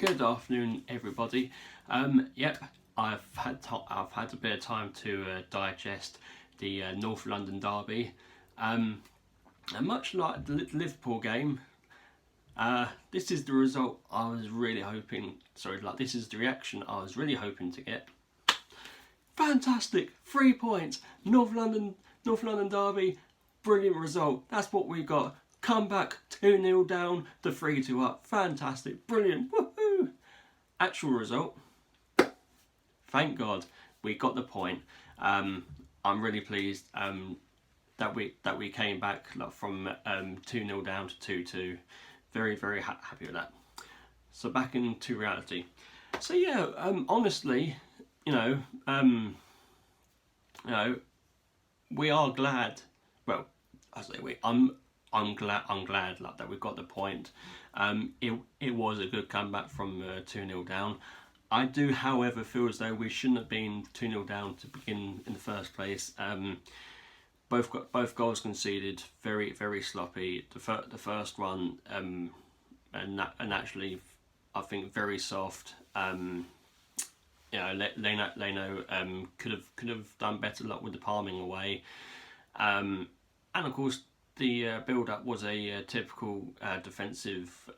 Good afternoon, everybody. Yep, I've had a bit of time to digest the North London derby, and much like the Liverpool game, this is the result I was really hoping. This is the reaction I was really hoping to get. Fantastic, 3 points, North London derby, brilliant result. That's what we got. Come back 2-0 down to 3-2 up. Fantastic, brilliant, woohoo! Actual result, thank God we got the point. I'm really pleased that we came back from 2-0 down to 2-2. Very happy with that. So back into reality. So yeah, honestly, we are glad. Well, I say we. I'm glad that we got the point. It was a good comeback from 2-0 down. I do, however, feel as though we shouldn't have been 2-0 down to begin in the first place. Both goals conceded, very sloppy. The first one, and actually, I think very soft. Leno could have done better luck with the palming away, and of course the build-up was a typical defensive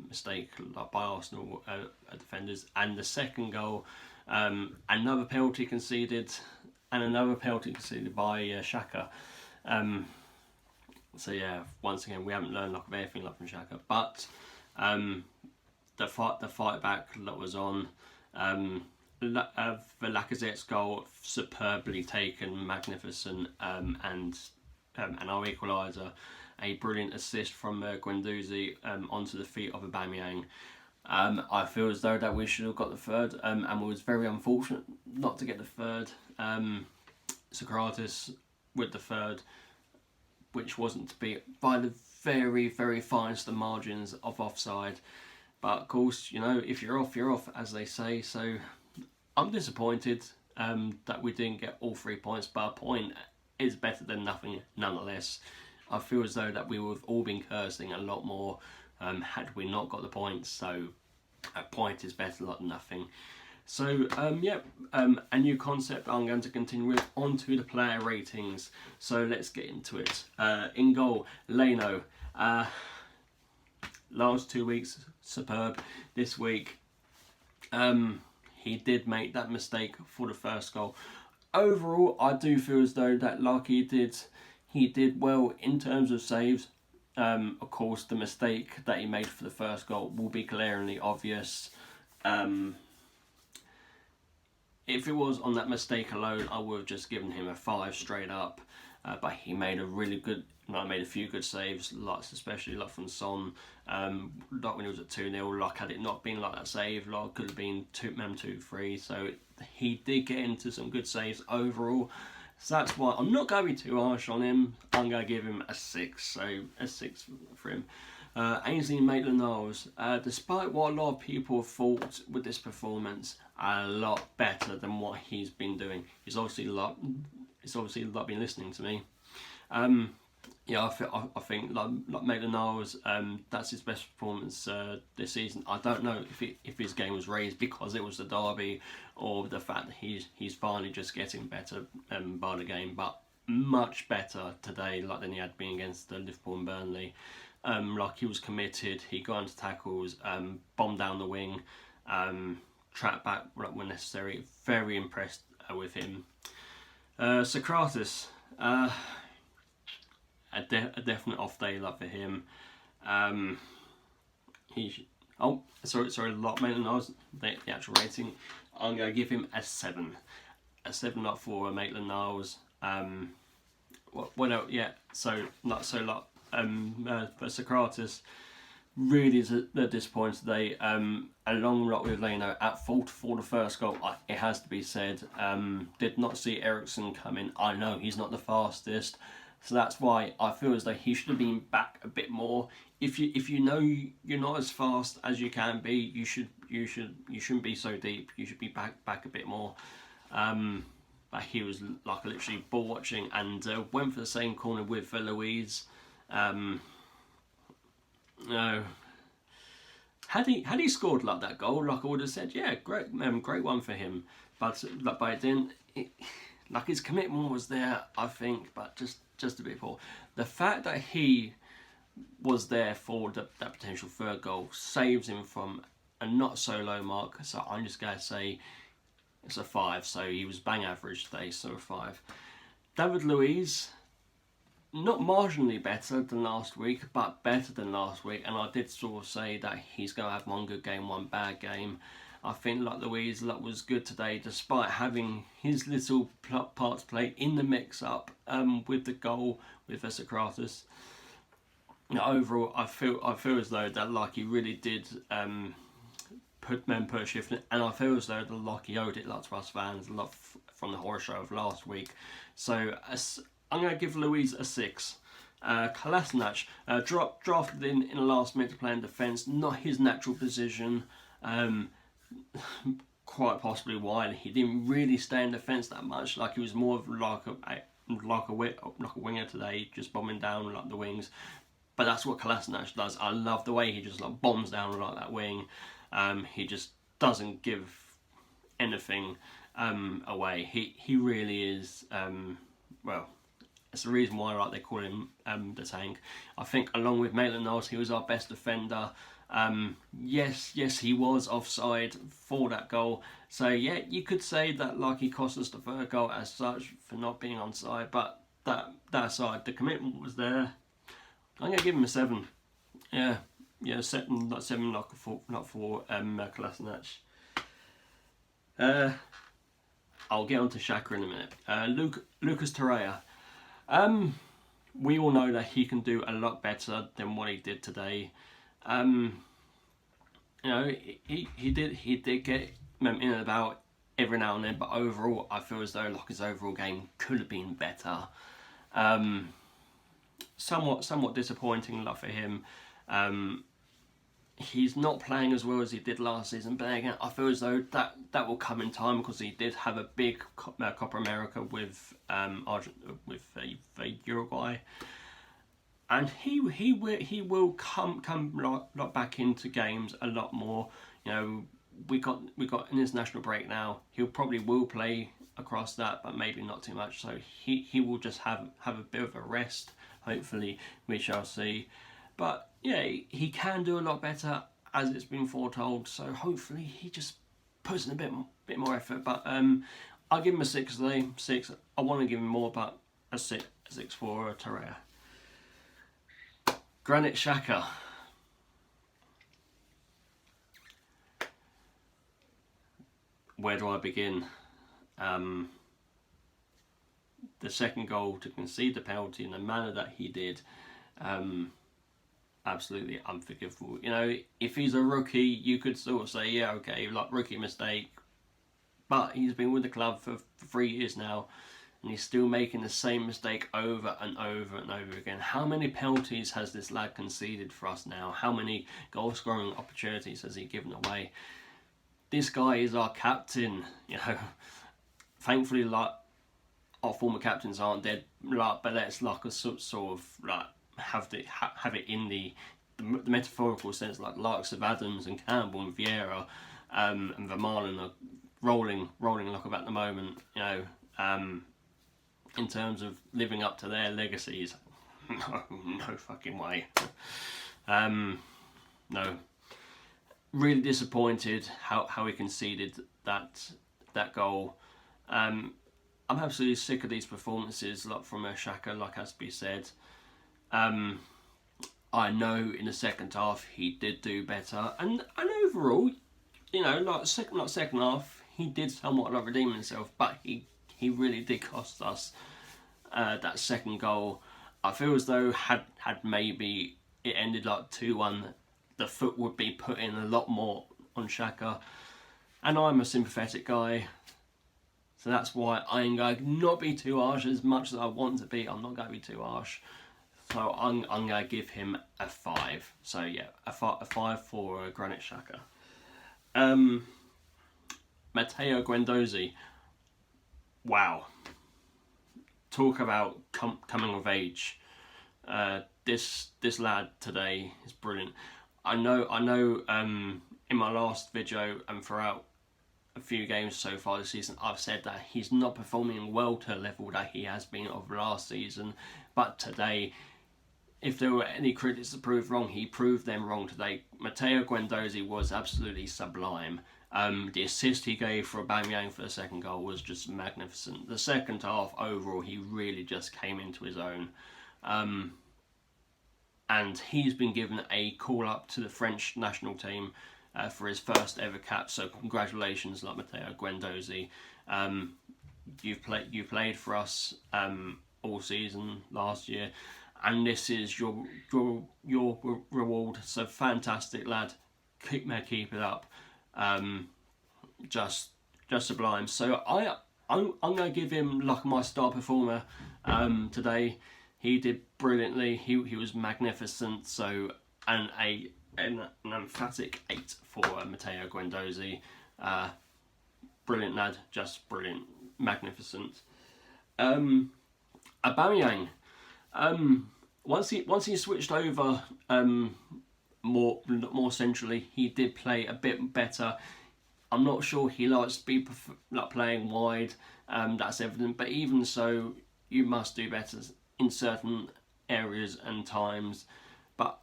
mistake by Arsenal defenders. And the second goal, another penalty conceded, and another penalty conceded by Xhaka. So yeah, once again we haven't learned anything from Xhaka, but the fight back that was on. The Lacazette's goal, superbly taken, magnificent, and our equaliser, a brilliant assist from Guendouzi onto the feet of Aubameyang. I feel as though that we should have got the third, and we was very unfortunate not to get the third. Socrates with the third, which wasn't to be by the very finest of margins of offside. But of course, if you're off, you're off, as they say. So I'm disappointed that we didn't get all 3 points, but a point is better than nothing nonetheless. I feel as though that we would have all been cursing a lot more had we not got the points. So a point is better than nothing. So a new concept I'm going to continue with, onto the player ratings. So let's get into it. In goal, Leno. Last 2 weeks, superb. This week, he did make that mistake for the first goal. Overall, I do feel as though that he did well in terms of saves. Of course, the mistake that he made for the first goal will be glaringly obvious. If it was on that mistake alone, I would have just given him a 5 straight up. But he made made a few good saves, especially from Son. Like when he was at 2-0, had it not been like that save, could have been 2-3. So he did get into some good saves overall. So that's why I'm not going to be too harsh on him. I'm going to give him a 6. So a 6 for him. Ainsley Maitland-Niles, despite what a lot of people thought with this performance, a lot better than what he's been doing. He's obviously been listening to me. I think Maitland-Niles, that's his best performance this season. I don't know if his game was raised because it was the derby, or the fact that he's finally just getting better by the game, but much better today than he had been against Liverpool and Burnley. He was committed, he got into tackles, bombed down the wing, trapped back when necessary. Very impressed with him. Socrates, a definite off day for him. Maitland-Niles, the actual rating, I'm going to give him a 7. A 7 for Maitland-Niles. But Socrates really is a disappointment today. Along with Leno, at fault for the first goal, it has to be said. Did not see Eriksen coming. I know he's not the fastest, so that's why I feel as though he should have been back a bit more. If you know you're not as fast as you can be, you shouldn't be so deep. You should be back a bit more. But he was literally ball watching and went for the same corner with Louise. Had he scored like that goal, like I would have said, yeah, great one for him. But it didn't. Like his commitment was there, I think, but just a bit poor. The fact that he was there for that potential third goal saves him from a not so low mark. So I'm just going to say it's a 5. So he was bang average today, so a 5. David Luiz, not marginally better than last week, but better than last week. And I did sort of say that he's going to have one good game, one bad game. I think like Luiz was good today, despite having his little part to play in the mix-up with the goal with Vesicratus. Overall, I feel as though that like he really did put a shift in, and I feel as though the like he owed it to us fans, a lot from the horror show of last week. So I'm going to give Luiz a 6. Kolasinac, drafted in the last minute to play in defence, not his natural position. Quite possibly why he didn't really stay in defence that much. Like he was more of like a winger today, just bombing down like the wings. But that's what Kolasinac does. I love the way he just like bombs down like that wing. He just doesn't give anything away. He really is. Well, it's the reason why they call him the Tank. I think along with Maitland-Niles, he was our best defender. Yes, he was offside for that goal. So yeah, you could say that like he cost us the third goal as such for not being onside. But that aside, the commitment was there. I'm gonna give him a 7. Yeah, 7, not 7, not for Kolasinac. I'll get on to Xhaka in a minute. Lucas Torreira. We all know that he can do a lot better than what he did today. He did get in and about every now and then, but overall, I feel as though like his overall game could have been better. Somewhat disappointing luck for him. He's not playing as well as he did last season, but again, I feel as though that will come in time because he did have a big Copa America with Uruguay, and he will come like back into games a lot more. We got an international break now. Will play across that, but maybe not too much. So he will just have a bit of a rest. Hopefully, we shall see. But yeah, he can do a lot better, as it's been foretold. So hopefully he just puts in a bit more effort. But I'll give him a 6 today. 6. I want to give him more, but a 6 for Torreira. Granit Xhaka. Where do I begin? The second goal to concede the penalty in the manner that he did, absolutely unforgivable. If he's a rookie, you could sort of say, yeah, okay, like rookie mistake. But he's been with the club for 3 years now, and he's still making the same mistake over and over and over again. How many penalties has this lad conceded for us now? How many goal-scoring opportunities has he given away? This guy is our captain. Thankfully, like our former captains aren't dead, but let's like a sort of like have it in the metaphorical sense, like likes of Adams and Campbell and Vieira and Vermaelen are rolling like about the moment. In terms of living up to their legacies, no fucking way. No. Really disappointed how he conceded that goal. I'm absolutely sick of these performances, like from Xhaka, like has to be said. I know in the second half he did do better, and overall, second half he did somewhat like redeem himself, but he really did cost us that second goal. I feel as though had maybe it ended like 2-1, the foot would be put in a lot more on Xhaka, and I'm a sympathetic guy. So that's why I'm going to not be too harsh as much as I want to be. I'm not going to be too harsh. So I'm going to give him a 5. So yeah, a 5 for Granit Xhaka. Matteo Guendouzi. Wow. Talk about coming of age. This lad today is brilliant. I know. In my last video and throughout a few games so far this season, I've said that he's not performing well to the level that he has been of last season. But today, if there were any critics to prove wrong, he proved them wrong today. Matteo Guendouzi was absolutely sublime. The assist he gave for Aubameyang for the second goal was just magnificent. The second half overall, he really just came into his own. And he's been given a call up to the French national team for his first ever cap. So congratulations, like Matteo Guendouzi. You've played for us all season last year, and this is your reward. So fantastic, lad. Keep it up. Just sublime. So I'm gonna give him like my star performer today. He did brilliantly. He was magnificent. So an emphatic 8 for Matteo Guendouzi. Brilliant lad, just brilliant, magnificent. Aubameyang. Once he switched over more centrally, he did play a bit better. I'm not sure he likes to be like playing wide. That's evident. But even so, you must do better in certain areas and times. But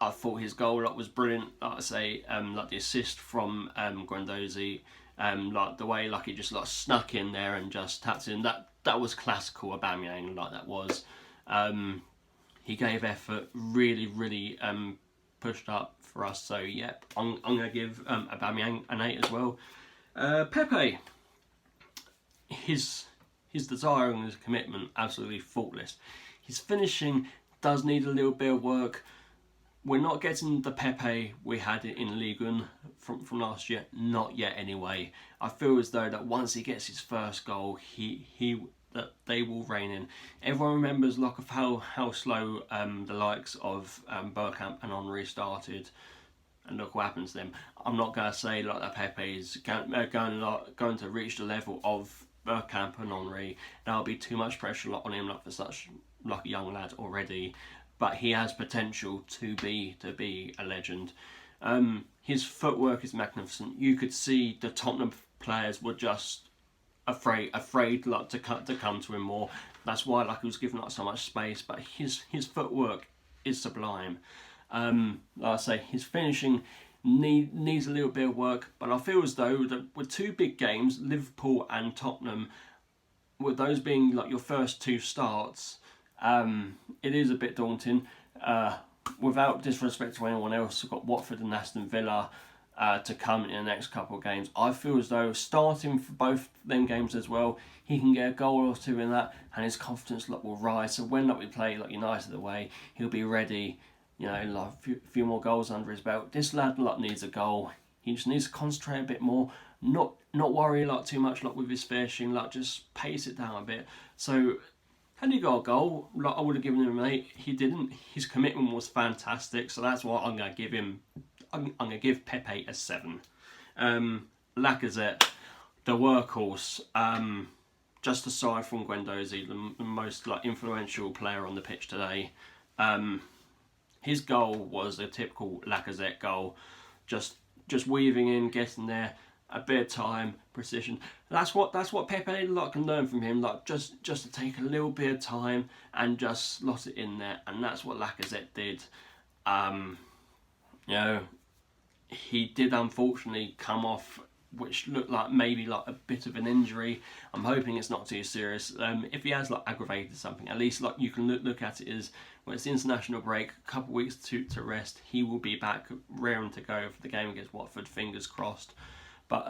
I thought his goal was brilliant. Like I say, like the assist from Guendouzi, like the way he just snuck in there and just tapped in. That was classical Aubameyang. That was. He gave effort, really pushed up for us. So yep, I'm gonna give Aubameyang an 8 as well. Pepe, his desire and his commitment, absolutely faultless. His finishing does need a little bit of work. We're not getting the Pepe we had in Ligue 1 from last year, not yet anyway. I feel as though that once he gets his first goal, that they will rein in. Everyone remembers of how slow the likes of Bergkamp and Henry started, and look what happens to them. I'm not going to say that Pepe is going to reach the level of Bergkamp and Henry. That'll be too much pressure on him for such a young lad already. But he has potential to be a legend. His footwork is magnificent. You could see the Tottenham players were just afraid to come to him more. That's why he was given so much space. But his footwork is sublime. Like I say, his finishing needs a little bit of work. But I feel as though that with two big games, Liverpool and Tottenham, with those being your first two starts, it is a bit daunting. Without disrespect to anyone else, we've got Watford and Aston Villa to come in the next couple of games. I feel as though starting for both them games as well, he can get a goal or two in that, and his confidence will rise. So when we play United away, he'll be ready. A few more goals under his belt. This lad needs a goal. He just needs to concentrate a bit more. Not worry too much with his finishing. Just pace it down a bit. So had he got a goal, I would have given him an 8. He didn't. His commitment was fantastic. So that's why I'm going to give him. I'm going to give Pepe a 7. Lacazette, the workhorse. Just aside from Guendouzi, the most influential player on the pitch today. His goal was a typical Lacazette goal, just weaving in, getting there, a bit of time, precision. That's what Pepe can learn from him. Just to take a little bit of time and just slot it in there, and that's what Lacazette did. He did unfortunately come off, which looked maybe a bit of an injury. I'm hoping it's not too serious. If he has aggravated something, at least you can look at it as when it's the international break, a couple of weeks to rest. He will be back raring to go for the game against Watford. Fingers crossed. But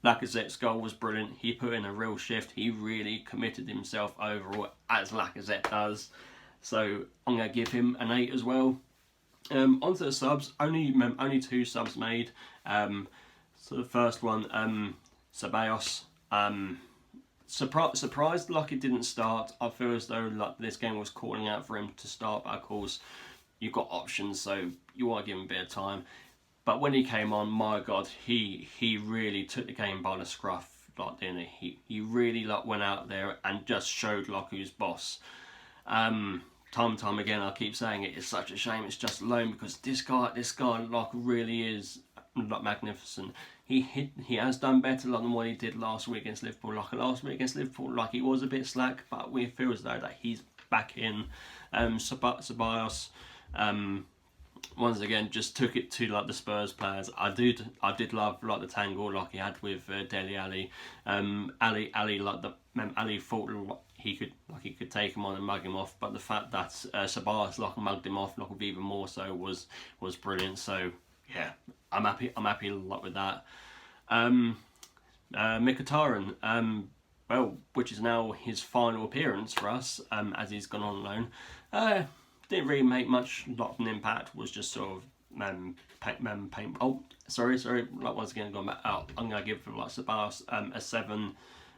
Lacazette's goal was brilliant. He put in a real shift. He really committed himself overall, as Lacazette does. So I'm going to give him an 8 as well. Onto the subs. Only 2 subs made. So the first one, Ceballos. Surprised it didn't start. I feel as though this game was calling out for him to start, but of course you've got options, so you want to give him a bit of time. But when he came on, my God, he really took the game by the scruff, didn't he? He really went out there and just showed who's boss. time and time again, I keep saying it, it's such a shame it's just a loan, because this guy like really is like magnificent. He has done better than what he did last week against Liverpool. Like last week against Liverpool, like he was a bit slack, but we feel as though that he's back in. Ceballos, once again just took it to like the Spurs players. I did love like the tangle like he had with Dele Alli. Ali thought he could take him on and mug him off, but the fact that Ceballos like mugged him off like even more so was brilliant. So yeah, I'm happy a lot with that. Mkhitaryan, well, which is now his final appearance for us, as he's gone on loan. Didn't really make much of an impact. Was just sort of paint. Oh, sorry. Like once again, going back out. I'm gonna give like Ceballos a 7.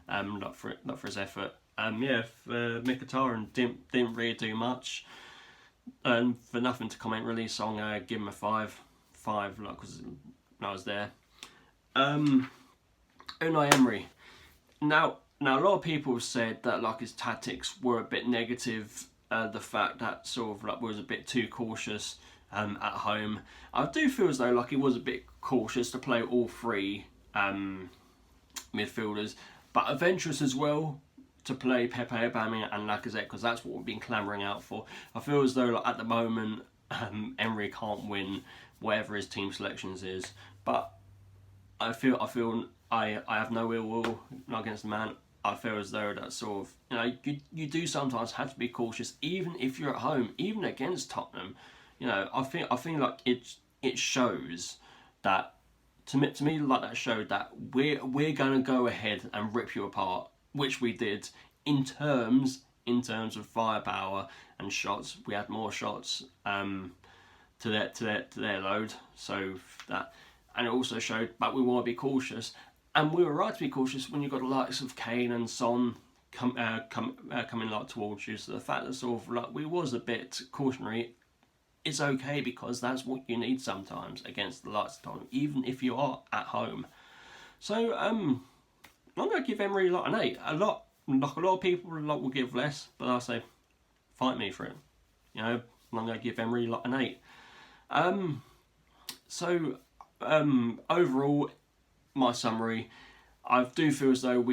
Not for his effort. Yeah, Mkhitaryan didn't really do much. For nothing to comment really, so I'm gonna give him a 5. 5, like, because I was there. Unai Emery. Now a lot of people have said that like his tactics were a bit negative. The fact that sort of like was a bit too cautious at home. I do feel as though like he was a bit cautious to play all 3 midfielders, but adventurous as well to play Pepe, Aubameyang and Lacazette, because that's what we've been clamouring out for. I feel as though like, at the moment Emery can't win whatever his team selections is, but I have no ill will against the man. I feel as though that sort of, you do sometimes have to be cautious, even if you're at home, even against Tottenham. I think like it shows that to me like that showed that we're gonna go ahead and rip you apart, which we did in terms of firepower and shots. We had more shots to their load, so that, and it also showed that we want to be cautious. And we were right to be cautious when you've got the likes of Kane and Son coming like towards you. So the fact that sort of like we was a bit cautionary is okay, because that's what you need sometimes against the likes of Tottenham, even if you are at home. So I'm gonna give Emery like an 8. A lot of people will give less, but I say fight me for it. I'm gonna give Emery like an 8. Overall, my summary, I do feel as though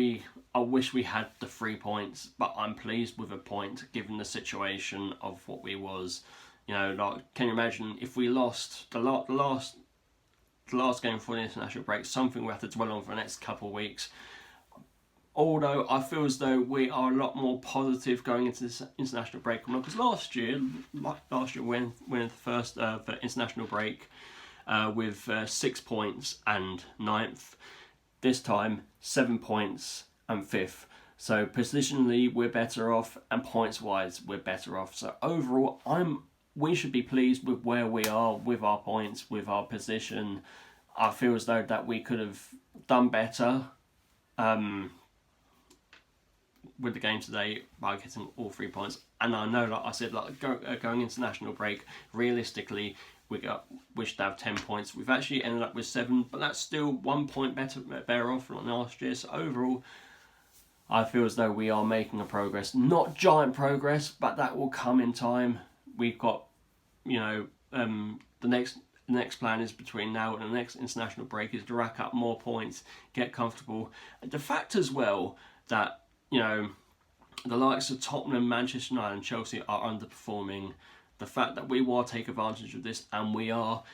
I wish we had the 3 points, but I'm pleased with a point given the situation of what we was. Like, can you imagine if we lost the last game before the international break? Something we have to dwell on for the next couple of weeks. Although I feel as though we are a lot more positive going into this international break, because last year when the first the international break with 6 points and 9th. This time 7 points and 5th. So positionally we're better off, and points wise we're better off. So overall we should be pleased with where we are with our points, with our position. I feel as though that we could have done better with the game today by getting all 3 points. And I know, like I said, like going into national break, realistically we should have 10 points. We've actually ended up with 7, but that's still 1 point better off than last year. So overall, I feel as though we are making a progress. Not giant progress, but that will come in time. We've got, the next plan is between now and the next international break is to rack up more points, get comfortable. The fact as well that, the likes of Tottenham, Manchester United and Chelsea are underperforming. The fact that we want to take advantage of this, and we are,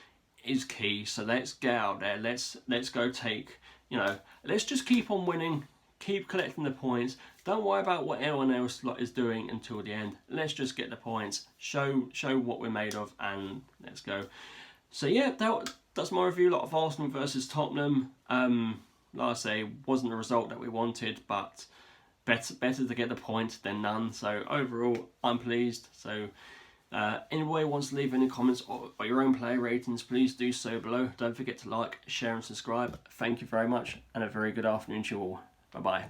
is key. So let's get out there. Let's go take, let's just keep on winning, keep collecting the points. Don't worry about what anyone else is doing until the end. Let's just get the points, show what we're made of, and let's go. So yeah, that's my review of Arsenal versus Tottenham. Like I say, wasn't the result that we wanted, but better to get the point than none. So overall, I'm pleased. So anybody wants to leave any comments or your own player ratings, please do so below. Don't forget to like, share and subscribe. Thank you very much, and a very good afternoon to you all. Bye bye.